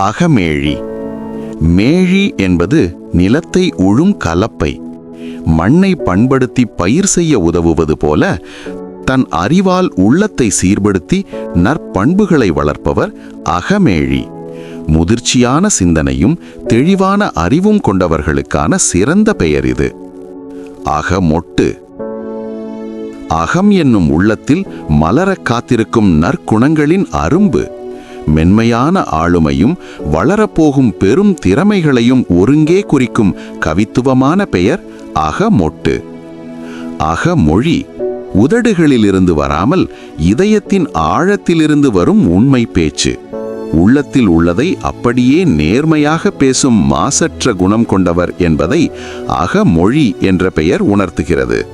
அகமேழி. மேழி என்பது நிலத்தை உழும் கலப்பை. மண்ணை பண்படுத்தி பயிர் செய்ய உதவுவது போல தன் அறிவால் உள்ளத்தை சீர்படுத்தி நற்பண்புகளை வளர்ப்பவர் அகமேழி. முதிர்ச்சியான சிந்தனையும் தெளிவான அறிவும் கொண்டவர்களுக்கான சிறந்த பெயர் இது. அகமொட்டு. அகம் என்னும் உள்ளத்தில் மலரக் காத்திருக்கும் நற்குணங்களின் அரும்பு. மென்மையான ஆளுமையும் வளரப்போகும் பெரும் திறமைகளையும் ஒருங்கே குறிக்கும் கவித்துவமான பெயர் அகமொட்டு. அகமொழி உதடுகளிலிருந்து வராமல் இதயத்தின் ஆழத்திலிருந்து வரும் உண்மை பேச்சு. உள்ளத்தில் உள்ளதை அப்படியே நேர்மையாக பேசும் மாசற்ற குணம் கொண்டவர் என்பதை அகமொழி என்ற பெயர் உணர்த்துகிறது.